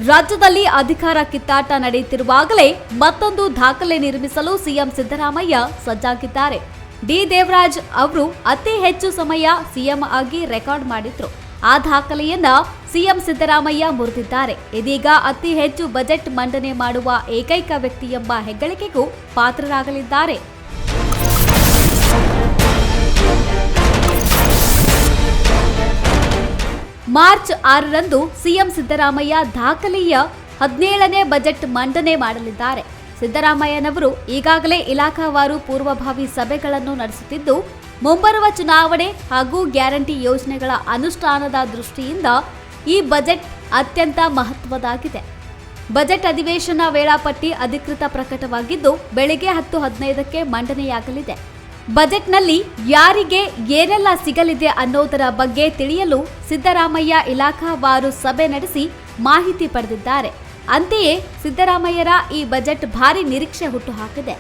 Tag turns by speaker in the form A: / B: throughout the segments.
A: ರಾಜ್ಯದಲ್ಲಿ ಅಧಿಕಾರ ಕಿತ್ತಾಟ ನಡೆಯುತ್ತಿರುವಾಗಲೇ ಮತ್ತೊಂದು ದಾಖಲೆ ನಿರ್ಮಿಸಲು ಸಿಎಂ ಸಿದ್ದರಾಮಯ್ಯ ಸಜ್ಜಾಗಿದ್ದಾರೆ. ಡಿ ದೇವರಾಜ್ ಅವರು ಅತಿ ಹೆಚ್ಚು ಸಮಯ ಸಿಎಂ ಆಗಿ ರೆಕಾರ್ಡ್ ಮಾಡಿದ್ರು. ಆ ದಾಖಲೆಯನ್ನ ಸಿಎಂ ಸಿದ್ದರಾಮಯ್ಯ ಮುರಿದಿದ್ದಾರೆ. ಇದೀಗ ಅತಿ ಹೆಚ್ಚು ಬಜೆಟ್ ಮಂಡನೆ ಮಾಡುವ ಏಕೈಕ ವ್ಯಕ್ತಿ ಎಂಬ ಹೆಗ್ಗಳಿಕೆಗೂ ಪಾತ್ರರಾಗಲಿದ್ದಾರೆ. ಮಾರ್ಚ್ 6ರಂದು ಸಿಎಂ ಸಿದ್ದರಾಮಯ್ಯ ದಾಖಲೆಯ 17ನೇ ಬಜೆಟ್ ಮಂಡನೆ ಮಾಡಲಿದ್ದಾರೆ. ಸಿದ್ದರಾಮಯ್ಯನವರು ಈಗಾಗಲೇ ಇಲಾಖಾವಾರು ಪೂರ್ವಭಾವಿ ಸಭೆಗಳನ್ನು ನಡೆಸುತ್ತಿದ್ದು, ಮುಂಬರುವ ಚುನಾವಣೆ ಹಾಗೂ ಗ್ಯಾರಂಟಿ ಯೋಜನೆಗಳ ಅನುಷ್ಠಾನದ ದೃಷ್ಟಿಯಿಂದ ಈ ಬಜೆಟ್ ಅತ್ಯಂತ ಮಹತ್ವದಾಗಿದೆ. ಬಜೆಟ್ ಅಧಿವೇಶನ ವೇಳಾಪಟ್ಟಿ ಅಧಿಕೃತ ಪ್ರಕಟವಾಗಿದ್ದು, ಬೆಳಗ್ಗೆ 10:15ಕ್ಕೆ ಮಂಡನೆಯಾಗಲಿದೆ. ಬಜೆಟ್ನಲ್ಲಿ ಯಾರಿಗೆ ಏನೆಲ್ಲ ಸಿಗಲಿದೆ ಅನ್ನೋದರ ಬಗ್ಗೆ ತಿಳಿಯಲು ಸಿದ್ದರಾಮಯ್ಯ ಇಲಾಖಾವಾರು ಸಭೆ ನಡೆಸಿ ಮಾಹಿತಿ ಪಡೆದಿದ್ದಾರೆ. ಅಂತೆಯೇ ಸಿದ್ದರಾಮಯ್ಯರ ಈ ಬಜೆಟ್ ಭಾರಿ ನಿರೀಕ್ಷೆ ಹುಟ್ಟುಹಾಕಿದೆ.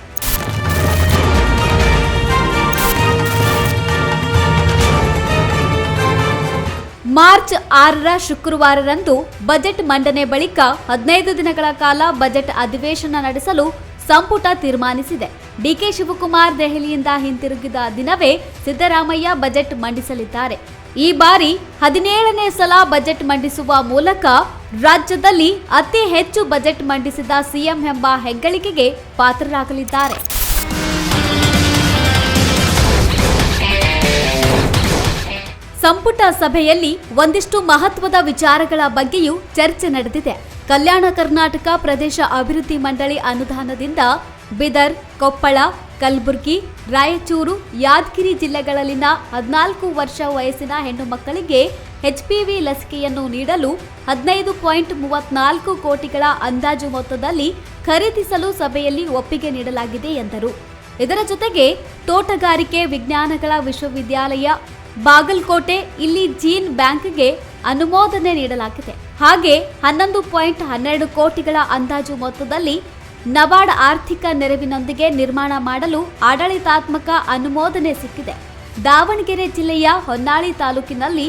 A: ಮಾರ್ಚ್ 6ರ ಶುಕ್ರವಾರರಂದು ಬಜೆಟ್ ಮಂಡನೆ ಬಳಿಕ 15 ದಿನಗಳ ಕಾಲ ಬಜೆಟ್ ಅಧಿವೇಶನ ನಡೆಸಲು ಸಂಪುಟ ತೀರ್ಮಾನಿಸಿದೆ. ಡಿಕೆ ಶಿವಕುಮಾರ್ ದೆಹಲಿಯಿಂದ ಹಿಂತಿರುಗಿದ ದಿನವೇ ಸಿದ್ದರಾಮಯ್ಯ ಬಜೆಟ್ ಮಂಡಿಸಲಿದ್ದಾರೆ. ಈ ಬಾರಿ 17ನೇ ಸಲ ಬಜೆಟ್ ಮಂಡಿಸುವ ಮೂಲಕ ರಾಜ್ಯದಲ್ಲಿ ಅತಿ ಹೆಚ್ಚು ಬಜೆಟ್ ಮಂಡಿಸಿದ ಸಿಎಂ ಎಂಬ ಹೆಗ್ಗಳಿಕೆಗೆ ಪಾತ್ರರಾಗಲಿದ್ದಾರೆ. ಸಂಪುಟ ಸಭೆಯಲ್ಲಿ ಒಂದಿಷ್ಟು ಮಹತ್ವದ ವಿಚಾರಗಳ ಬಗ್ಗೆಯೂ ಚರ್ಚೆ ನಡೆದಿದೆ. ಕಲ್ಯಾಣ ಕರ್ನಾಟಕ ಪ್ರದೇಶ ಅಭಿವೃದ್ಧಿ ಮಂಡಳಿ ಅನುದಾನದಿಂದ ಬೀದರ್, ಕೊಪ್ಪಳ, ಕಲಬುರಗಿ, ರಾಯಚೂರು, ಯಾದಗಿರಿ ಜಿಲ್ಲೆಗಳಲ್ಲಿನ 14 ವರ್ಷ ವಯಸ್ಸಿನ ಹೆಣ್ಣು ಮಕ್ಕಳಿಗೆ HPV ಲಸಿಕೆಯನ್ನು ನೀಡಲು 15.34 ಕೋಟಿಗಳ ಅಂದಾಜು ಮೊತ್ತದಲ್ಲಿ ಖರೀದಿಸಲು ಸಭೆಯಲ್ಲಿ ಒಪ್ಪಿಗೆ ನೀಡಲಾಗಿದೆ ಎಂದರು. ಇದರ ಜೊತೆಗೆ ತೋಟಗಾರಿಕೆ ವಿಜ್ಞಾನಗಳ ವಿಶ್ವವಿದ್ಯಾಲಯ ಬಾಗಲಕೋಟೆ ಇಲ್ಲಿ ಜೀನ್ ಬ್ಯಾಂಕ್ಗೆ ಅನುಮೋದನೆ ನೀಡಲಾಗಿದೆ. ಹಾಗೆ 11.12 ಕೋಟಿಗಳ ಅಂದಾಜು ಮೊತ್ತದಲ್ಲಿ ನಬಾರ್ಡ್ ಆರ್ಥಿಕ ನೆರವಿನೊಂದಿಗೆ ನಿರ್ಮಾಣ ಮಾಡಲು ಆಡಳಿತಾತ್ಮಕ ಅನುಮೋದನೆ ಸಿಕ್ಕಿದೆ. ದಾವಣಗೆರೆ ಜಿಲ್ಲೆಯ ಹೊನ್ನಾಳಿ ತಾಲೂಕಿನಲ್ಲಿ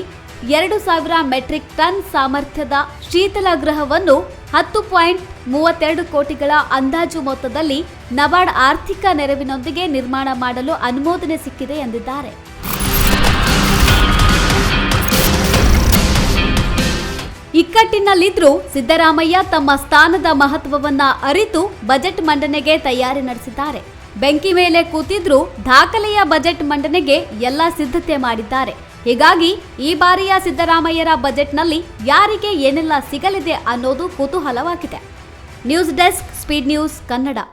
A: 2000 ಮೆಟ್ರಿಕ್ ಟನ್ ಸಾಮರ್ಥ್ಯದ ಶೀತಲಗೃಹವನ್ನು 10.32 ಕೋಟಿಗಳ ಅಂದಾಜು ಮೊತ್ತದಲ್ಲಿ ನಬಾರ್ಡ್ ಆರ್ಥಿಕ ನೆರವಿನೊಂದಿಗೆ ನಿರ್ಮಾಣ ಮಾಡಲು ಅನುಮೋದನೆ ಸಿಕ್ಕಿದೆ ಎಂದಿದ್ದಾರೆ. ಇಕ್ಕಟ್ಟಿನಲ್ಲಿದ್ರೂ ಸಿದ್ದರಾಮಯ್ಯ ತಮ್ಮ ಸ್ಥಾನದ ಮಹತ್ವವನ್ನ ಅರಿತು ಬಜೆಟ್ ಮಂಡನೆಗೆ ತಯಾರಿ ನಡೆಸಿದ್ದಾರೆ. ಬೆಂಕಿ ಮೇಲೆ ಕೂತಿದ್ರೂ ದಾಖಲೆಯ ಬಜೆಟ್ ಮಂಡನೆಗೆ ಎಲ್ಲ ಸಿದ್ಧತೆ ಮಾಡಿದ್ದಾರೆ. ಹೀಗಾಗಿ ಈ ಬಾರಿಯ ಸಿದ್ದರಾಮಯ್ಯರ ಬಜೆಟ್ನಲ್ಲಿ ಯಾರಿಗೆ ಏನೆಲ್ಲ ಸಿಗಲಿದೆ ಅನ್ನೋದು ಕುತೂಹಲವಾಗಿದೆ. News desk, speed news Kannada.